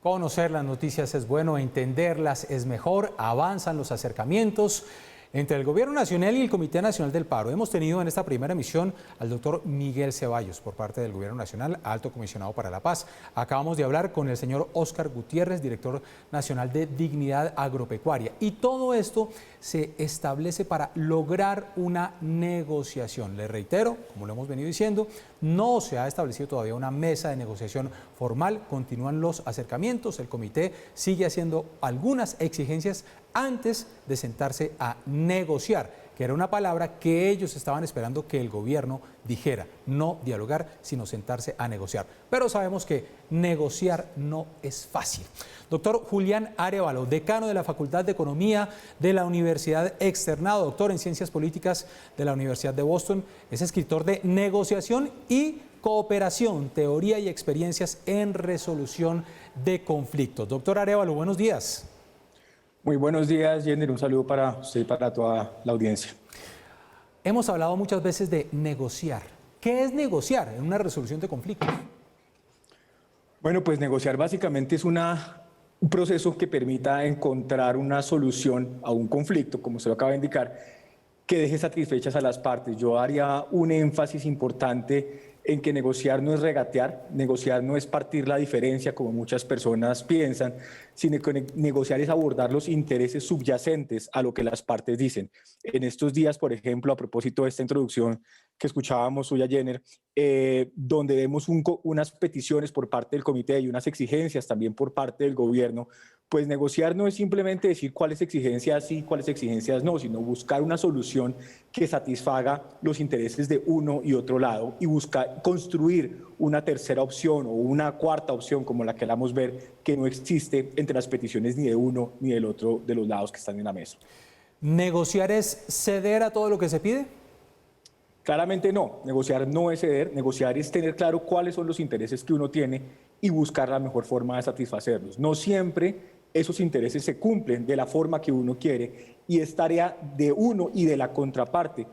Conocer las noticias es bueno, entenderlas es mejor, avanzan los acercamientos entre el Gobierno Nacional y el Comité Nacional del Paro. Hemos tenido en esta primera emisión al doctor Miguel Ceballos por parte del Gobierno Nacional, Alto Comisionado para la Paz. Acabamos de hablar con el señor Óscar Gutiérrez, director nacional de Dignidad Agropecuaria. Y todo esto se establece para lograr una negociación. Les reitero, como lo hemos venido diciendo, no se ha establecido todavía una mesa de negociación formal. Continúan los acercamientos, el comité sigue haciendo algunas exigencias antes de sentarse a negociar, que era una palabra que ellos estaban esperando que el gobierno dijera, no dialogar, sino sentarse a negociar. Pero sabemos que negociar no es fácil. Doctor Julián Arévalo, decano de la Facultad de Economía de la Universidad Externado, doctor en Ciencias Políticas de la Universidad de Boston, es escritor de Negociación y Cooperación, Teoría y Experiencias en Resolución de Conflictos. Doctor Arévalo, buenos días. Muy buenos días, Jenner. Un saludo para usted y para toda la audiencia. Hemos hablado muchas veces de negociar. ¿Qué es negociar en una resolución de conflictos? Bueno, pues negociar básicamente es un proceso que permita encontrar una solución a un conflicto, como se lo acaba de indicar, que deje satisfechas a las partes. Yo haría un énfasis importante en que negociar no es regatear, negociar no es partir la diferencia como muchas personas piensan, sino que negociar es abordar los intereses subyacentes a lo que las partes dicen. En estos días, por ejemplo, a propósito de esta introducción que escuchábamos suya, Jenner, donde vemos unas peticiones por parte del comité y unas exigencias también por parte del gobierno, pues negociar no es simplemente decir cuáles exigencias sí, cuáles exigencias no, sino buscar una solución que satisfaga los intereses de uno y otro lado y buscar construir una tercera opción o una cuarta opción, como la que queramos ver, que no existe entre las peticiones ni de uno ni del otro de los lados que están en la mesa. ¿Negociar es ceder a todo lo que se pide? Claramente no, negociar no es ceder, negociar es tener claro cuáles son los intereses que uno tiene y buscar la mejor forma de satisfacerlos. No siempre esos intereses se cumplen de la forma que uno quiere y es tarea de uno y de la contraparte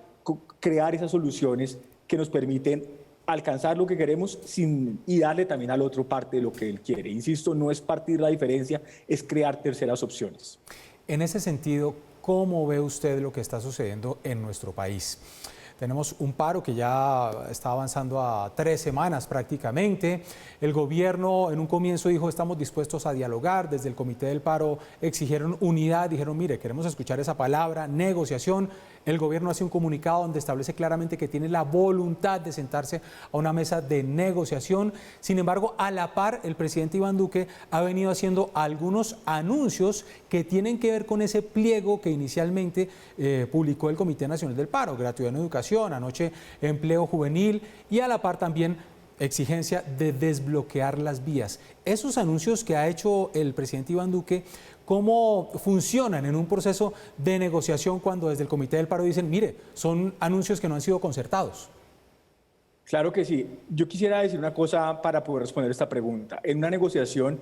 crear esas soluciones que nos permiten alcanzar lo que queremos y darle también al otro parte de lo que él quiere. Insisto, no es partir la diferencia, es crear terceras opciones. En ese sentido, ¿cómo ve usted lo que está sucediendo en nuestro país? Tenemos un paro que ya está avanzando a 3 semanas prácticamente. El gobierno en un comienzo dijo estamos dispuestos a dialogar. Desde el Comité del Paro exigieron unidad, dijeron mire, queremos escuchar esa palabra, negociación. El gobierno hace un comunicado donde establece claramente que tiene la voluntad de sentarse a una mesa de negociación. Sin embargo, a la par, el presidente Iván Duque ha venido haciendo algunos anuncios que tienen que ver con ese pliego que inicialmente publicó el Comité Nacional del Paro, gratuidad en educación, anoche empleo juvenil y a la par también exigencia de desbloquear las vías. Esos anuncios que ha hecho el presidente Iván Duque, ¿cómo funcionan en un proceso de negociación cuando desde el Comité del Paro dicen, mire, son anuncios que no han sido concertados? Claro que sí. Yo quisiera decir una cosa para poder responder esta pregunta. En una negociación,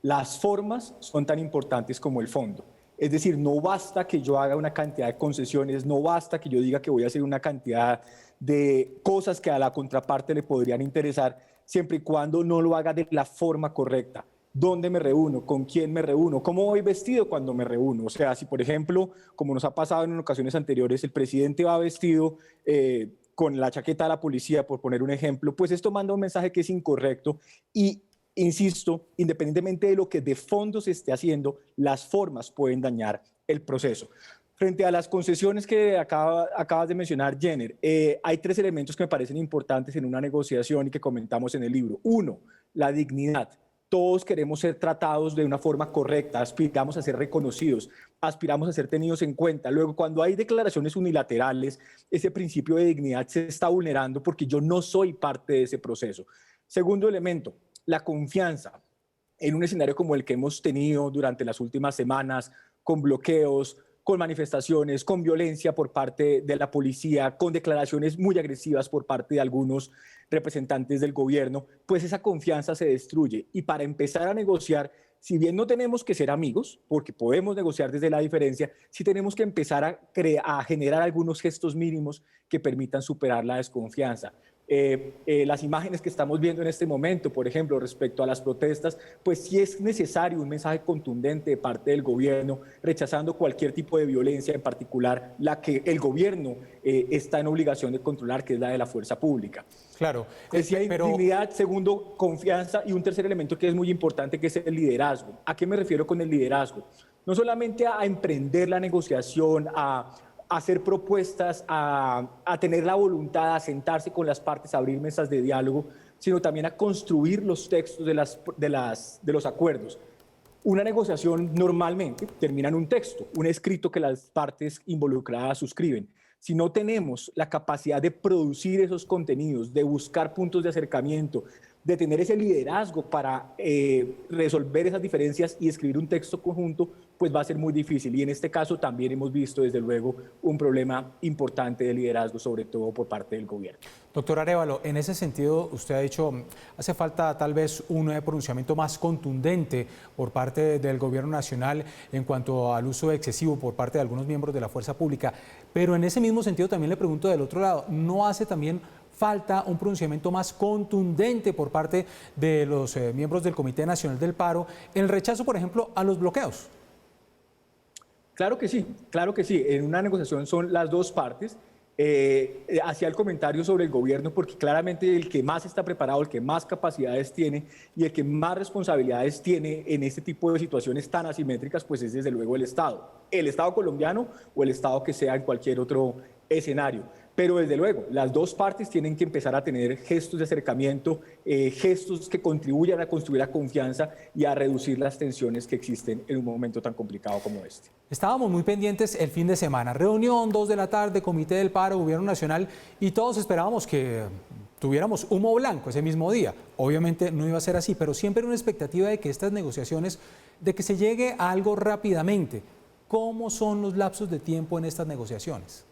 las formas son tan importantes como el fondo. Es decir, no basta que yo haga una cantidad de concesiones, no basta que yo diga que voy a hacer una cantidad de cosas que a la contraparte le podrían interesar, siempre y cuando no lo haga de la forma correcta. ¿Dónde me reúno? ¿Con quién me reúno? ¿Cómo voy vestido cuando me reúno? O sea, si por ejemplo, como nos ha pasado en ocasiones anteriores, el presidente va vestido con la chaqueta de la policía, por poner un ejemplo, pues esto manda un mensaje que es incorrecto y insisto, independientemente de lo que de fondo se esté haciendo, las formas pueden dañar el proceso. Frente a las concesiones que acabas de mencionar, Jenner, hay 3 elementos que me parecen importantes en una negociación y que comentamos en el libro. 1, la dignidad. Todos queremos ser tratados de una forma correcta, aspiramos a ser reconocidos, aspiramos a ser tenidos en cuenta. Luego, cuando hay declaraciones unilaterales, ese principio de dignidad se está vulnerando porque yo no soy parte de ese proceso. Segundo elemento, la confianza. En un escenario como el que hemos tenido durante las últimas semanas, con bloqueos, con manifestaciones, con violencia por parte de la policía, con declaraciones muy agresivas por parte de algunos representantes del gobierno, pues esa confianza se destruye. Y para empezar a negociar, si bien no tenemos que ser amigos, porque podemos negociar desde la diferencia, sí tenemos que empezar a generar algunos gestos mínimos que permitan superar la desconfianza. las imágenes que estamos viendo en este momento, por ejemplo, respecto a las protestas, pues sí es necesario un mensaje contundente de parte del gobierno, rechazando cualquier tipo de violencia, en particular la que el gobierno está en obligación de controlar, que es la de la fuerza pública. Claro, Decía dignidad, segundo, confianza, y un tercer elemento que es muy importante, que es el liderazgo. ¿A qué me refiero con el liderazgo? No solamente a emprender la negociación, a hacer propuestas, a tener la voluntad, a sentarse con las partes, a abrir mesas de diálogo, sino también a construir los textos de los acuerdos. Una negociación normalmente termina en un texto, un escrito que las partes involucradas suscriben. Si no tenemos la capacidad de producir esos contenidos, de buscar puntos de acercamiento, de tener ese liderazgo para resolver esas diferencias y escribir un texto conjunto, pues va a ser muy difícil. Y en este caso también hemos visto, desde luego, un problema importante de liderazgo, sobre todo por parte del gobierno. Doctor Arévalo, en ese sentido, usted ha dicho, hace falta tal vez un pronunciamiento más contundente por parte del gobierno nacional en cuanto al uso excesivo por parte de algunos miembros de la fuerza pública. Pero en ese mismo sentido también le pregunto del otro lado, ¿no hace también falta un pronunciamiento más contundente por parte de los miembros del Comité Nacional del Paro en el rechazo, por ejemplo, a los bloqueos? Claro que sí, claro que sí. En una negociación son las dos partes. Hacía el comentario sobre el gobierno porque claramente el que más está preparado, el que más capacidades tiene y el que más responsabilidades tiene en este tipo de situaciones tan asimétricas, pues es desde luego el Estado colombiano o el Estado que sea en cualquier otro escenario. Pero desde luego, las dos partes tienen que empezar a tener gestos de acercamiento, gestos que contribuyan a construir la confianza y a reducir las tensiones que existen en un momento tan complicado como este. Estábamos muy pendientes el fin de semana, reunión 2 de la tarde, Comité del Paro, Gobierno Nacional, y todos esperábamos que tuviéramos humo blanco ese mismo día. Obviamente no iba a ser así, pero siempre una expectativa de que estas negociaciones, de que se llegue a algo rápidamente. ¿Cómo son los lapsos de tiempo en estas negociaciones?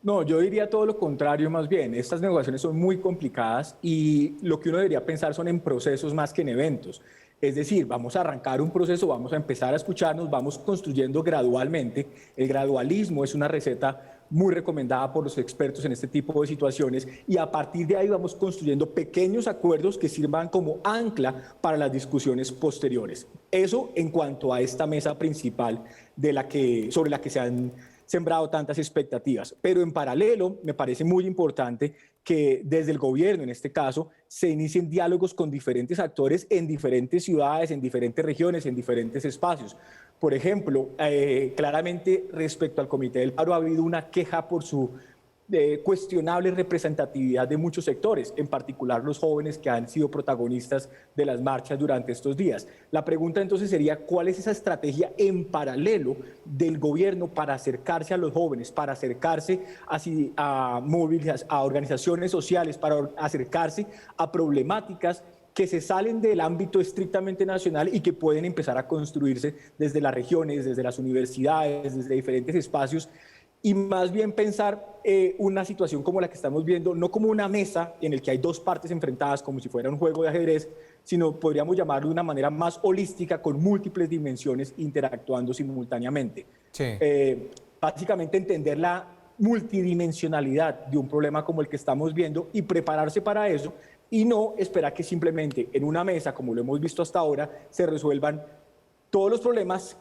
No, yo diría todo lo contrario más bien. Estas negociaciones son muy complicadas y lo que uno debería pensar son en procesos más que en eventos. Es decir, vamos a arrancar un proceso, vamos a empezar a escucharnos, vamos construyendo gradualmente. El gradualismo es una receta muy recomendada por los expertos en este tipo de situaciones y a partir de ahí vamos construyendo pequeños acuerdos que sirvan como ancla para las discusiones posteriores. Eso en cuanto a esta mesa principal sobre la que se han sembrado tantas expectativas. Pero en paralelo, me parece muy importante que desde el gobierno, en este caso, se inicien diálogos con diferentes actores en diferentes ciudades, en diferentes regiones, en diferentes espacios. Por ejemplo, claramente respecto al Comité del Paro ha habido una queja por su cuestionable representatividad de muchos sectores, en particular los jóvenes que han sido protagonistas de las marchas durante estos días. La pregunta entonces sería, ¿cuál es esa estrategia en paralelo del gobierno para acercarse a los jóvenes, para acercarse a organizaciones sociales, para acercarse a problemáticas que se salen del ámbito estrictamente nacional y que pueden empezar a construirse desde las regiones, desde las universidades, desde diferentes espacios? Y más bien pensar una situación como la que estamos viendo, no como una mesa en la que hay dos partes enfrentadas como si fuera un juego de ajedrez, sino podríamos llamarlo de una manera más holística, con múltiples dimensiones interactuando simultáneamente. Sí. Básicamente entender la multidimensionalidad de un problema como el que estamos viendo y prepararse para eso y no esperar que simplemente en una mesa, como lo hemos visto hasta ahora, se resuelvan todos los problemas.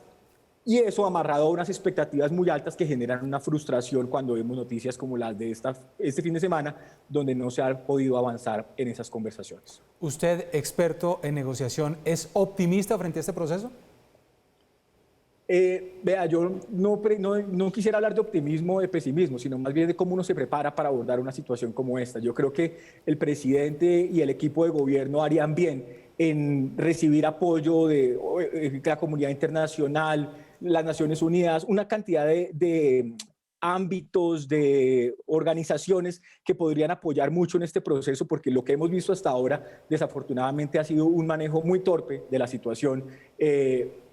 Y eso amarrado a unas expectativas muy altas que generan una frustración cuando vemos noticias como las de este fin de semana, donde no se ha podido avanzar en esas conversaciones. Usted, experto en negociación, ¿es optimista frente a este proceso? Vea, yo no quisiera hablar de optimismo o de pesimismo, sino más bien de cómo uno se prepara para abordar una situación como esta. Yo creo que el presidente y el equipo de gobierno harían bien en recibir apoyo de la comunidad internacional, las Naciones Unidas, una cantidad de ámbitos, de organizaciones que podrían apoyar mucho en este proceso, porque lo que hemos visto hasta ahora, desafortunadamente, ha sido un manejo muy torpe de la situación,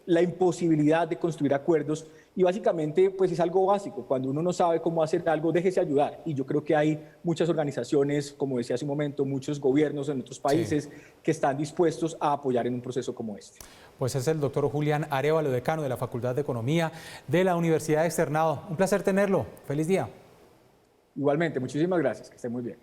la imposibilidad de construir acuerdos y básicamente pues es algo básico. Cuando uno no sabe cómo hacer algo, déjese ayudar. Y yo creo que hay muchas organizaciones, como decía hace un momento, muchos gobiernos en otros países que están dispuestos a apoyar en un proceso como este. Pues es el doctor Julián Arévalo, decano de la Facultad de Economía de la Universidad Externado. Un placer tenerlo. Feliz día. Igualmente, muchísimas gracias. Que esté muy bien.